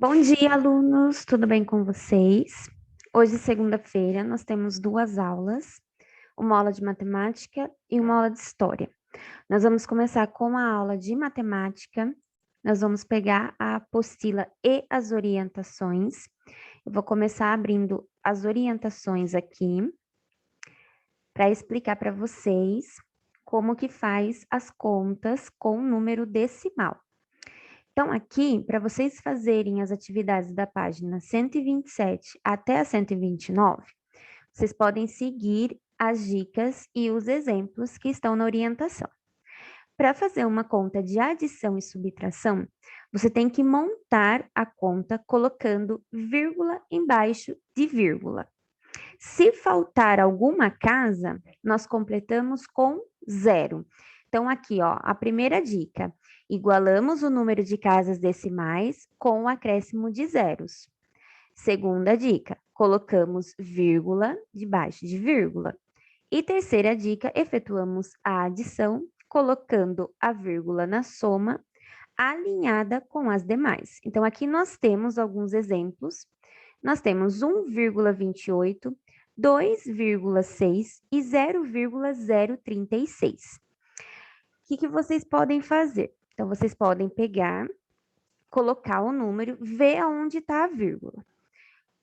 Bom dia, alunos! Tudo bem com vocês? Hoje, segunda-feira, nós temos duas aulas, uma aula de matemática e uma aula de história. Nós vamos começar com a aula de matemática. Nós vamos pegar a apostila e as orientações. Eu vou começar abrindo as orientações aqui para explicar para vocês como que faz as contas com número decimal. Então, aqui, para vocês fazerem as atividades da página 127 até a 129, vocês podem seguir as dicas e os exemplos que estão na orientação. Para fazer uma conta de adição e subtração, você tem que montar a conta colocando vírgula embaixo de vírgula. Se faltar alguma casa, nós completamos com zero. Então, aqui, ó, a primeira dica: igualamos o número de casas decimais com o acréscimo de zeros. Segunda dica: colocamos vírgula debaixo de vírgula. E terceira dica: efetuamos a adição colocando a vírgula na soma alinhada com as demais. Então, aqui nós temos alguns exemplos. Nós temos 1,28, 2,6 e 0,036. O que vocês podem fazer? Então, vocês podem pegar, colocar o número, ver aonde está a vírgula.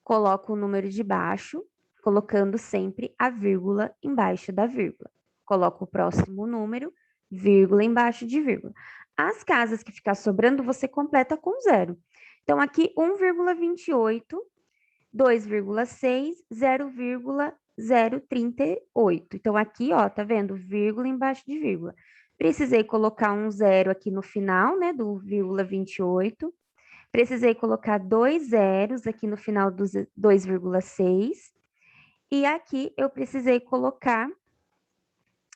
Coloca o número de baixo, colocando sempre a vírgula embaixo da vírgula. Coloca o próximo número, vírgula embaixo de vírgula. As casas que ficar sobrando, você completa com zero. Então, aqui 1,28, 2,6, 0,038. Então, aqui, ó, tá vendo? Vírgula embaixo de vírgula. Precisei colocar um zero aqui no final, né, do vírgula 28. Precisei colocar dois zeros aqui no final do 2,6. E aqui eu precisei colocar,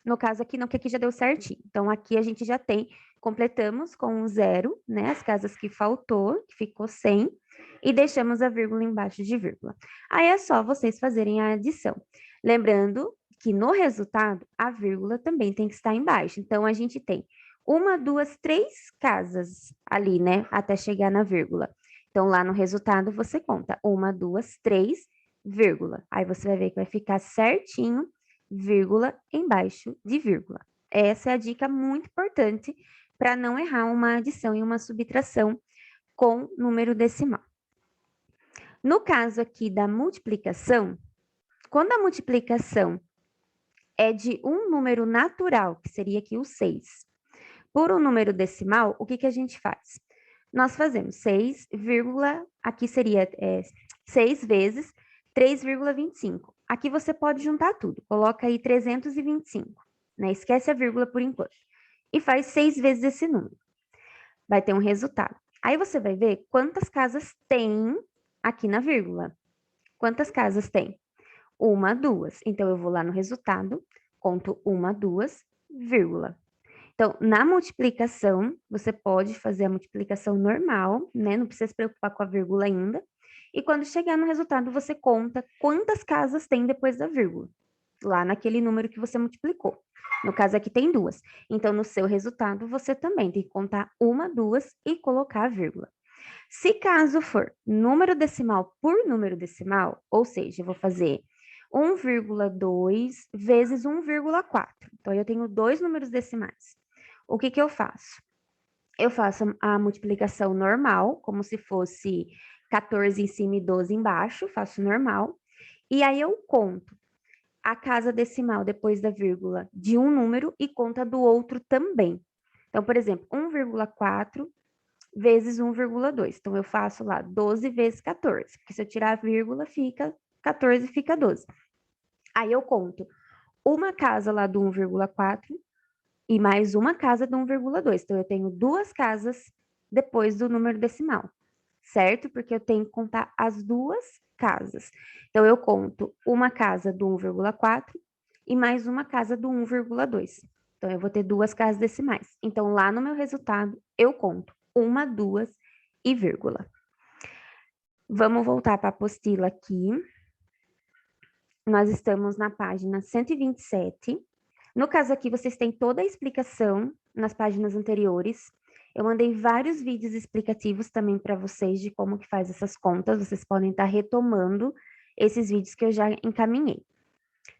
no caso aqui não, que aqui já deu certinho. Então, aqui a gente já tem, completamos com um zero, né, as casas que faltou, que ficou 100, e deixamos a vírgula embaixo de vírgula. Aí é só vocês fazerem a adição. Lembrando que no resultado, a vírgula também tem que estar embaixo. Então, a gente tem uma, duas, três casas ali, né, até chegar na vírgula. Então, lá no resultado, você conta uma, duas, três, vírgula. Aí você vai ver que vai ficar certinho, vírgula embaixo de vírgula. Essa é a dica muito importante para não errar uma adição e uma subtração com número decimal. No caso aqui da multiplicação, quando a multiplicação é de um número natural, que seria aqui o 6, por um número decimal, o que a gente faz? Nós fazemos 6, aqui seria 6 vezes 3,25. Aqui você pode juntar tudo, coloca aí 325, né? Esquece a vírgula por enquanto. E faz 6 vezes esse número. Vai ter um resultado. Aí você vai ver quantas casas tem aqui na vírgula. Quantas casas tem? Uma, duas. Então, eu vou lá no resultado, conto uma, duas, vírgula. Então, na multiplicação, você pode fazer a multiplicação normal, né? Não precisa se preocupar com a vírgula ainda. E quando chegar no resultado, você conta quantas casas tem depois da vírgula, lá naquele número que você multiplicou. No caso aqui tem duas. Então, no seu resultado, você também tem que contar uma, duas e colocar a vírgula. Se caso for número decimal por número decimal, ou seja, eu vou fazer 1,2 vezes 1,4. Então, eu tenho dois números decimais. O que eu faço? Eu faço a multiplicação normal, como se fosse 14 em cima e 12 embaixo, faço normal. E aí eu conto a casa decimal depois da vírgula de um número e conta do outro também. Então, por exemplo, 1,4 vezes 1,2. Então, eu faço lá 12 vezes 14, porque se eu tirar a vírgula, fica 14, fica 12. Aí eu conto uma casa lá do 1,4 e mais uma casa do 1,2. Então, eu tenho duas casas depois do número decimal, certo? Porque eu tenho que contar as duas casas. Então, eu conto uma casa do 1,4 e mais uma casa do 1,2. Então, eu vou ter duas casas decimais. Então, lá no meu resultado, eu conto uma, duas e vírgula. Vamos voltar para a apostila aqui. Nós estamos na página 127. No caso aqui, vocês têm toda a explicação nas páginas anteriores. Eu mandei vários vídeos explicativos também para vocês de como que faz essas contas. Vocês podem estar retomando esses vídeos que eu já encaminhei.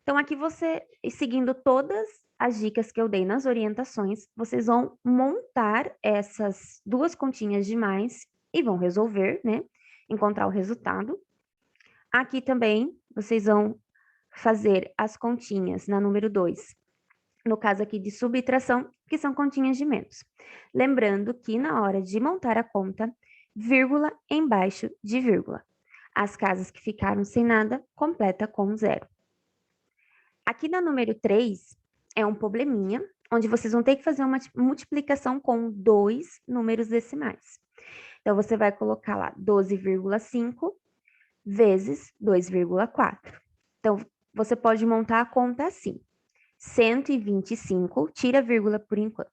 Então, aqui você, seguindo todas as dicas que eu dei nas orientações, vocês vão montar essas duas continhas de mais e vão resolver, né? Encontrar o resultado. Aqui também, vocês vão fazer as continhas na número 2. No caso aqui de subtração, que são continhas de menos. Lembrando que na hora de montar a conta, vírgula embaixo de vírgula. As casas que ficaram sem nada, completa com 0. Aqui na número 3, é um probleminha, onde vocês vão ter que fazer uma multiplicação com 2 números decimais. Então, você vai colocar lá 12,5 vezes 2,4. Então, você pode montar a conta assim. 125, tira a vírgula por enquanto.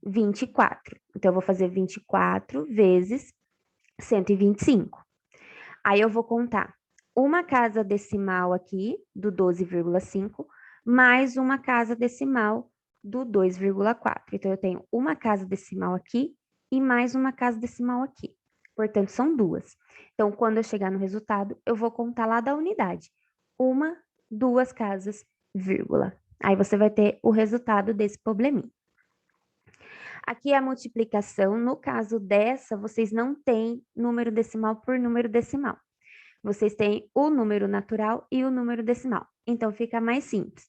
24. Então, eu vou fazer 24 vezes 125. Aí, eu vou contar uma casa decimal aqui, do 12,5, mais uma casa decimal do 2,4. Então, eu tenho uma casa decimal aqui e mais uma casa decimal aqui. Portanto, são duas. Então, quando eu chegar no resultado, eu vou contar lá da unidade. Uma, duas casas, vírgula. Aí, você vai ter o resultado desse probleminha. Aqui é a multiplicação. No caso dessa, vocês não têm número decimal por número decimal. Vocês têm o número natural e o número decimal. Então, fica mais simples.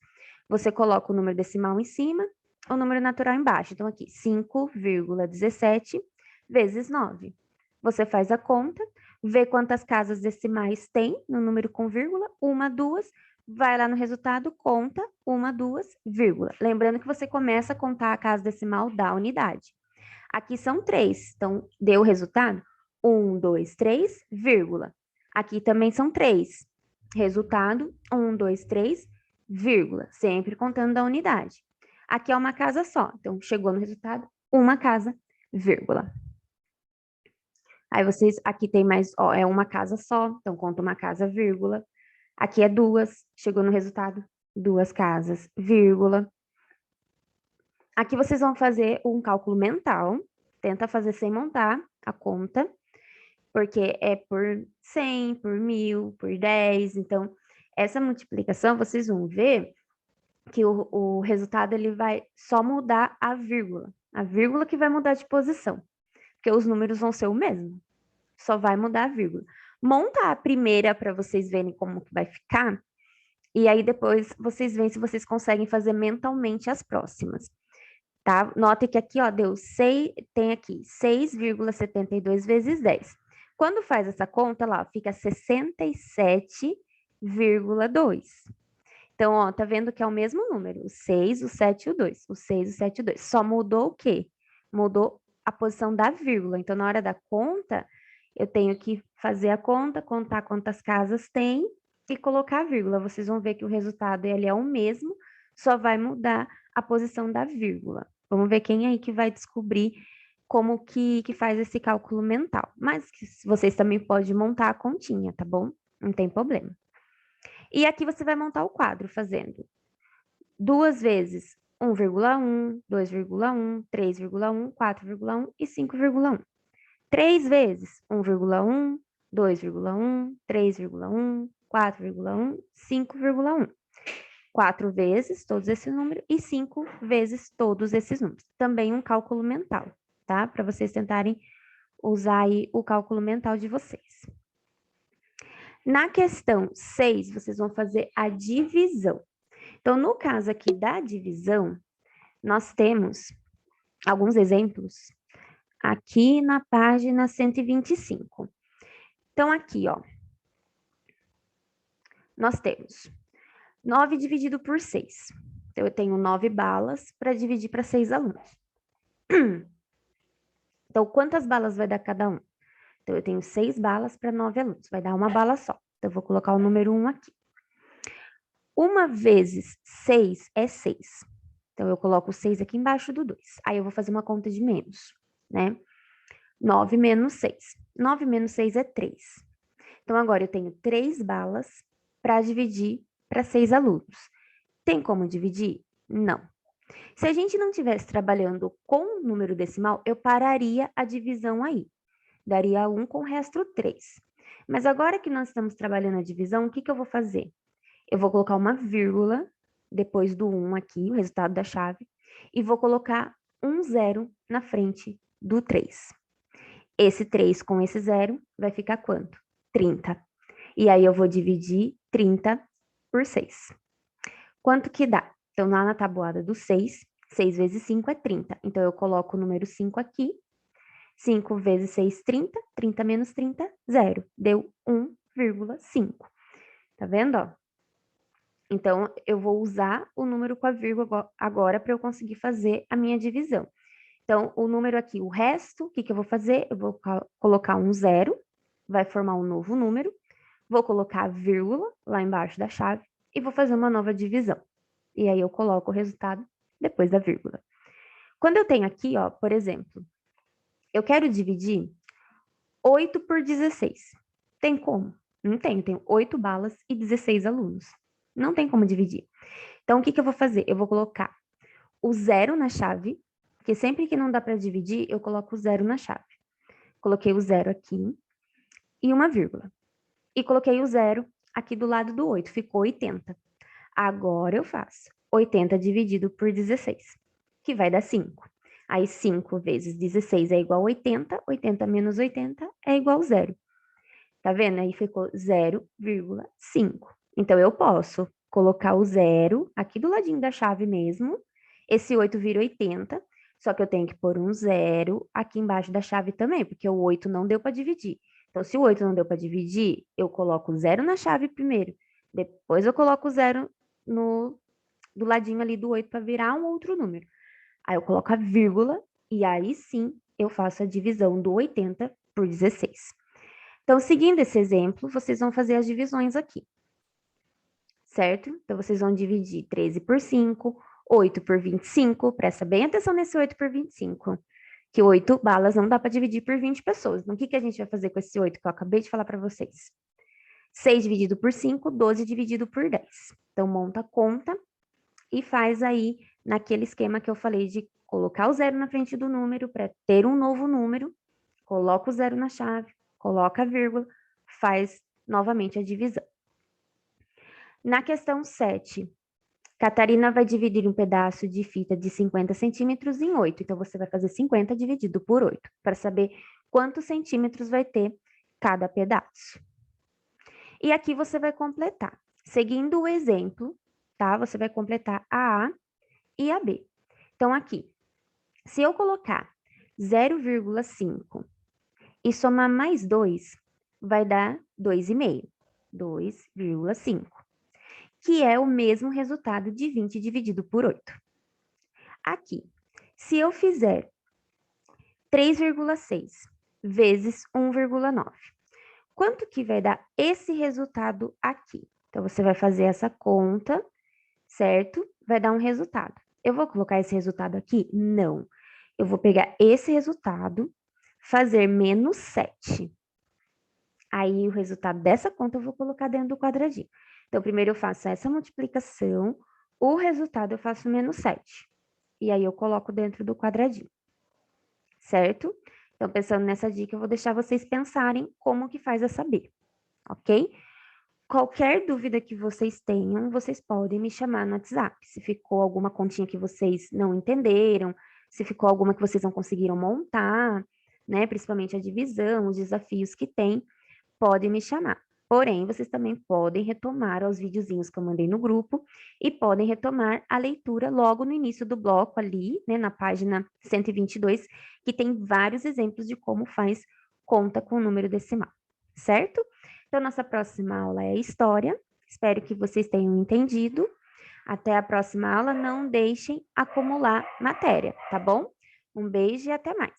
Você coloca o número decimal em cima, o número natural embaixo. Então, aqui, 5,17 vezes 9. Você faz a conta, vê quantas casas decimais tem no número com vírgula, uma, duas, vai lá no resultado, conta, uma, duas, vírgula. Lembrando que você começa a contar a casa decimal da unidade. Aqui são 3, então, deu o resultado? 1, 2, 3, vírgula. Aqui também são 3. Resultado, 1, 2, 3, vírgula. Sempre contando da unidade. Aqui é uma casa só. Então, chegou no resultado, uma casa, vírgula. Aí vocês, aqui tem mais, ó, é uma casa só. Então, conta uma casa, vírgula. Aqui é duas. Chegou no resultado, duas casas, vírgula. Aqui vocês vão fazer um cálculo mental. Tenta fazer sem montar a conta, porque é por 100, por 1.000, por 10. Então, essa multiplicação, vocês vão ver que o resultado ele vai só mudar a vírgula que vai mudar de posição, porque os números vão ser o mesmo, só vai mudar a vírgula. Monta a primeira para vocês verem como que vai ficar, e aí depois vocês veem se vocês conseguem fazer mentalmente as próximas. Tá? Note que aqui, ó, deu 6, tem aqui 6,72 vezes 10. Quando faz essa conta lá, fica 67,2. Então, ó, tá vendo que é o mesmo número, o 6, o 7 e o 2. O 6, o 7 e o 2. Só mudou o quê? Mudou a posição da vírgula. Então, na hora da conta, eu tenho que fazer a conta, contar quantas casas tem e colocar a vírgula. Vocês vão ver que o resultado ele é o mesmo, só vai mudar a posição da vírgula. Vamos ver quem aí que vai descobrir como que faz esse cálculo mental. Mas vocês também podem montar a continha, tá bom? Não tem problema. E aqui você vai montar o quadro fazendo 2 vezes 1,1, 2,1, 3,1, 4,1 e 5,1. 3 vezes 1,1, 2,1, 3,1, 4,1, 5,1. 4 vezes todos esses números e 5 vezes todos esses números. Também um cálculo mental, tá? Para vocês tentarem usar aí o cálculo mental de vocês. Na questão 6, vocês vão fazer a divisão. Então, no caso aqui da divisão, nós temos alguns exemplos aqui na página 125. Então, aqui, ó, nós temos 9 dividido por 6. Então, eu tenho 9 balas para dividir para 6 alunos. Então, quantas balas vai dar cada um? Então, eu tenho 6 balas para 9 alunos. Vai dar uma bala só. Então, eu vou colocar o número 1 aqui. 1 vezes 6 é 6. Então, eu coloco o 6 aqui embaixo do 2. Aí, eu vou fazer uma conta de menos, né? 9 menos 6. 9 menos 6 é 3. Então, agora eu tenho 3 balas para dividir para 6 alunos. Tem como dividir? Não. Se a gente não estivesse trabalhando com número decimal, eu pararia a divisão aí. Daria 1 com o resto 3. Mas agora que nós estamos trabalhando a divisão, o que eu vou fazer? Eu vou colocar uma vírgula depois do 1 aqui, o resultado da chave, e vou colocar um 0 na frente do 3. Esse 3 com esse 0 vai ficar quanto? 30. E aí eu vou dividir 30 por 6. Quanto que dá? Então, lá na tabuada do 6, 6 vezes 5 é 30. Então, eu coloco o número 5 aqui. 5 vezes 6, 30. 30 menos 30, 0. Deu 1,5. Tá vendo, ó? Então, eu vou usar o número com a vírgula agora para eu conseguir fazer a minha divisão. Então, o número aqui, o resto, o que eu vou fazer? Eu vou colocar um 0, vai formar um novo número. Vou colocar a vírgula lá embaixo da chave e vou fazer uma nova divisão. E aí eu coloco o resultado depois da vírgula. Quando eu tenho aqui, ó, por exemplo, eu quero dividir 8 por 16. Tem como? Não tenho. Tenho 8 balas e 16 alunos. Não tem como dividir. Então, o que eu vou fazer? Eu vou colocar o 0 na chave, porque sempre que não dá para dividir, eu coloco o 0 na chave. Coloquei o 0 aqui e uma vírgula. E coloquei o 0 aqui do lado do 8, ficou 80. Agora eu faço 80 dividido por 16, que vai dar 5. Aí 5 vezes 16 é igual a 80, 80 menos 80 é igual a 0. Tá vendo? Aí ficou 0,5. Então, eu posso colocar o 0 aqui do ladinho da chave mesmo. Esse 8 vira 80, só que eu tenho que pôr um 0 aqui embaixo da chave também, porque o 8 não deu para dividir. Então, se o 8 não deu para dividir, eu coloco o 0 na chave primeiro. Depois eu coloco o 0 do ladinho ali do 8 para virar um outro número. Aí eu coloco a vírgula e aí sim eu faço a divisão do 80 por 16. Então, seguindo esse exemplo, vocês vão fazer as divisões aqui, certo? Então, vocês vão dividir 13 por 5, 8 por 25, presta bem atenção nesse 8 por 25, que 8 balas não dá para dividir por 20 pessoas. Então, o que a gente vai fazer com esse 8 que eu acabei de falar para vocês? 6 dividido por 5, 12 dividido por 10. Então, monta a conta e faz aí naquele esquema que eu falei de colocar o 0 na frente do número para ter um novo número, coloca o 0 na chave, coloca a vírgula, faz novamente a divisão. Na questão 7, Catarina vai dividir um pedaço de fita de 50 centímetros em 8. Então, você vai fazer 50 dividido por 8, para saber quantos centímetros vai ter cada pedaço. E aqui você vai completar. Seguindo o exemplo, tá? Você vai completar a A e a B. Então, aqui, se eu colocar 0,5 e somar mais 2, vai dar 2,5. 2,5, que é o mesmo resultado de 20 dividido por 8. Aqui, se eu fizer 3,6 vezes 1,9, quanto que vai dar esse resultado aqui? Então, você vai fazer essa conta, certo? Vai dar um resultado. Eu vou colocar esse resultado aqui? Não. Eu vou pegar esse resultado, fazer menos 7. Aí, o resultado dessa conta eu vou colocar dentro do quadradinho. Então, primeiro eu faço essa multiplicação, o resultado eu faço menos 7. E aí, eu coloco dentro do quadradinho, certo? Então, pensando nessa dica, eu vou deixar vocês pensarem como que faz essa B, ok? Qualquer dúvida que vocês tenham, vocês podem me chamar no WhatsApp. Se ficou alguma continha que vocês não entenderam, se ficou alguma que vocês não conseguiram montar, né? Principalmente a divisão, os desafios que tem, podem me chamar. Porém, vocês também podem retomar os videozinhos que eu mandei no grupo e podem retomar a leitura logo no início do bloco ali, né, na página 122, que tem vários exemplos de como faz conta com o número decimal, certo? Então, nossa próxima aula é História. Espero que vocês tenham entendido. Até a próxima aula. Não deixem acumular matéria, tá bom? Um beijo e até mais.